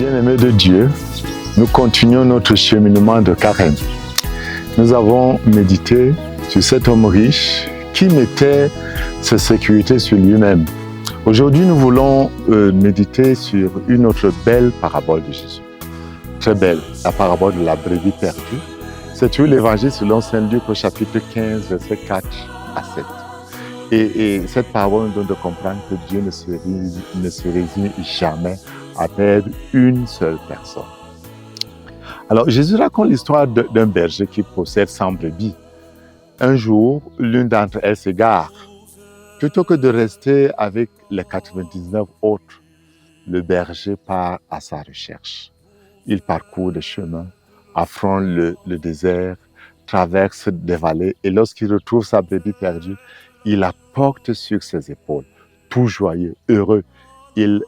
Bien-aimés de Dieu, nous continuons notre cheminement de carême. Nous avons médité sur cet homme riche qui mettait sa sécurité sur lui-même. Aujourd'hui, nous voulons méditer sur une autre belle parabole de Jésus. Très belle, la parabole de la brebis perdue. C'est sur l'évangile selon Saint Luc au chapitre 15, versets 4 à 7. Et cette parabole nous donne de comprendre que Dieu ne se résigne jamais à perdre une seule personne. Alors, Jésus raconte l'histoire d'un berger qui possède 100 brebis. Un jour, l'une d'entre elles s'égare. Plutôt que de rester avec les 99 autres, le berger part à sa recherche. Il parcourt des chemins, affronte le désert, traverse des vallées et lorsqu'il retrouve sa brebis perdue, il la porte sur ses épaules. Tout joyeux, heureux, il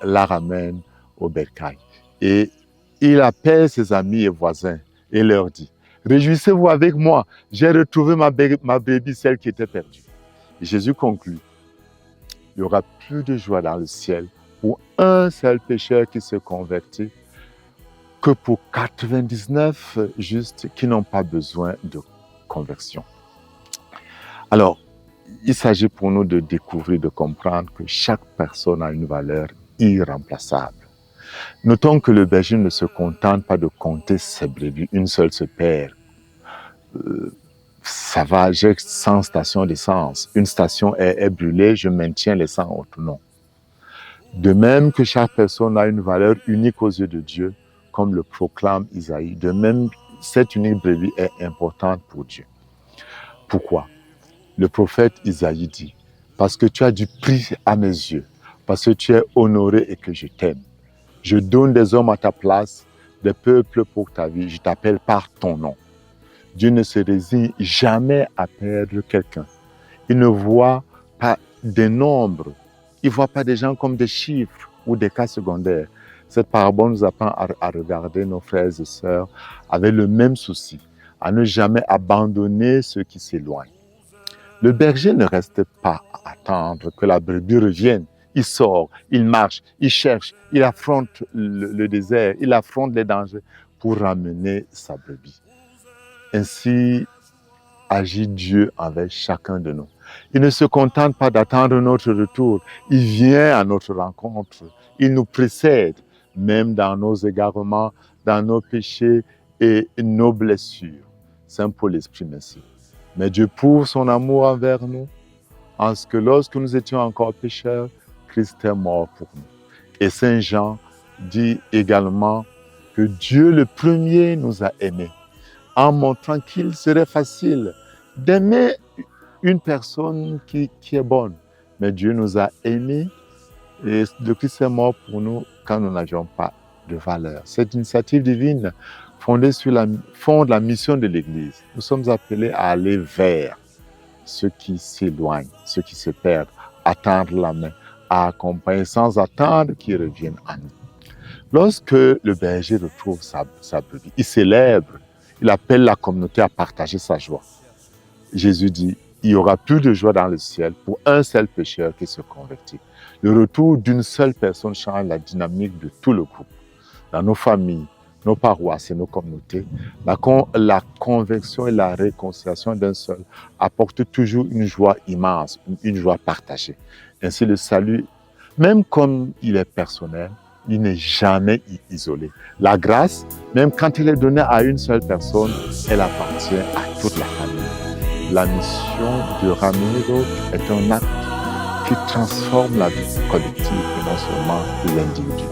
la ramène au bercail. Et il appelle ses amis et voisins et leur dit « Réjouissez-vous avec moi, j'ai retrouvé ma brebis, celle qui était perdue. » Jésus conclut « Il y aura plus de joie dans le ciel pour un seul pécheur qui se convertit que pour 99 justes qui n'ont pas besoin de conversion. » Alors, il s'agit pour nous de découvrir, de comprendre que chaque personne a une valeur irremplaçable. Notons que le berger ne se contente pas de compter ses brebis, une seule se perd. Ça va, j'ai 100 stations d'essence. Une station est brûlée, je maintiens les 100 autres. Non. De même que chaque personne a une valeur unique aux yeux de Dieu, comme le proclame Isaïe, de même, cette unique brebis est importante pour Dieu. Pourquoi? Le prophète Isaïe dit, « Parce que tu as du prix à mes yeux, parce que tu es honoré et que je t'aime. Je donne des hommes à ta place, des peuples pour ta vie, je t'appelle par ton nom. » Dieu ne se résigne jamais à perdre quelqu'un. Il ne voit pas des nombres, il ne voit pas des gens comme des chiffres ou des cas secondaires. Cette parabole nous apprend à regarder nos frères et sœurs avec le même souci, à ne jamais abandonner ceux qui s'éloignent. Le berger ne reste pas à attendre que la brebis revienne. Il sort, il marche, il cherche, il affronte le désert, il affronte les dangers pour ramener sa brebis. Ainsi agit Dieu avec chacun de nous. Il ne se contente pas d'attendre notre retour. Il vient à notre rencontre. Il nous précède, même dans nos égarements, dans nos péchés et nos blessures. Saint Paul l'exprime ainsi. Mais Dieu prouve son amour envers nous, en ce que lorsque nous étions encore pécheurs, Christ est mort pour nous. Et Saint Jean dit également que Dieu le premier nous a aimés, en montrant qu'il serait facile d'aimer une personne qui est bonne. Mais Dieu nous a aimés et le Christ est mort pour nous quand nous n'avions pas de valeur. Cette initiative divine fonde la mission de l'Église. Nous sommes appelés à aller vers ceux qui s'éloignent, ceux qui se perdent, à tendre la main, à accompagner sans attendre qu'ils reviennent à nous. Lorsque le berger retrouve sa brebis, il célèbre, il appelle la communauté à partager sa joie. Jésus dit, il y aura plus de joie dans le ciel pour un seul pécheur qui se convertit. Le retour d'une seule personne change la dynamique de tout le groupe. Dans nos familles, nos paroisses et nos communautés, la conversion et la réconciliation d'un seul apportent toujours une joie immense, une joie partagée. Ainsi, le salut, même comme il est personnel, il n'est jamais isolé. La grâce, même quand elle est donnée à une seule personne, elle appartient à toute la famille. La mission de ramener l'autre est un acte qui transforme la vie collective et non seulement de l'individu.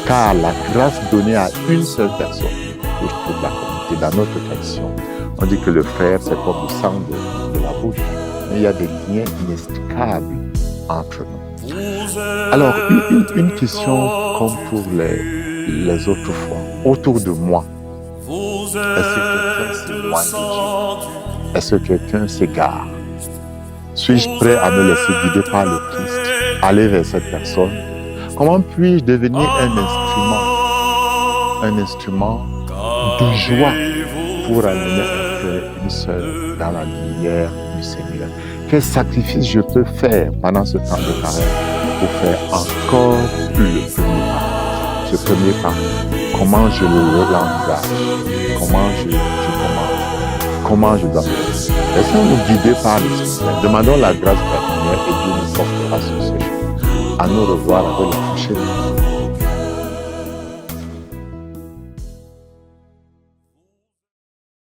Car la grâce donnée à une seule personne touche toute la communauté. Dans notre tradition, on dit que le frère, c'est comme le sang de la bouche. Mais il y a des liens inextricables entre nous. Alors, une question comme pour les autres fois. Autour de moi, est-ce que quelqu'un s'éloigne de Dieu? Est-ce que quelqu'un s'égare? Suis-je prêt à me laisser guider par le Christ, aller vers cette personne? Comment puis-je devenir un instrument de joie pour amener un frère, une sœur dans la lumière du Seigneur? Quel sacrifice je peux faire pendant ce temps de carême pour faire encore plus le premier pas? ce premier pas. Comment je l'envisage? Comment je dois faire? Laissons-nous guider par l'Esprit. Demandons la grâce du Seigneur et Dieu nous portera sur ce chemin. À nous revoir avec la prochaine.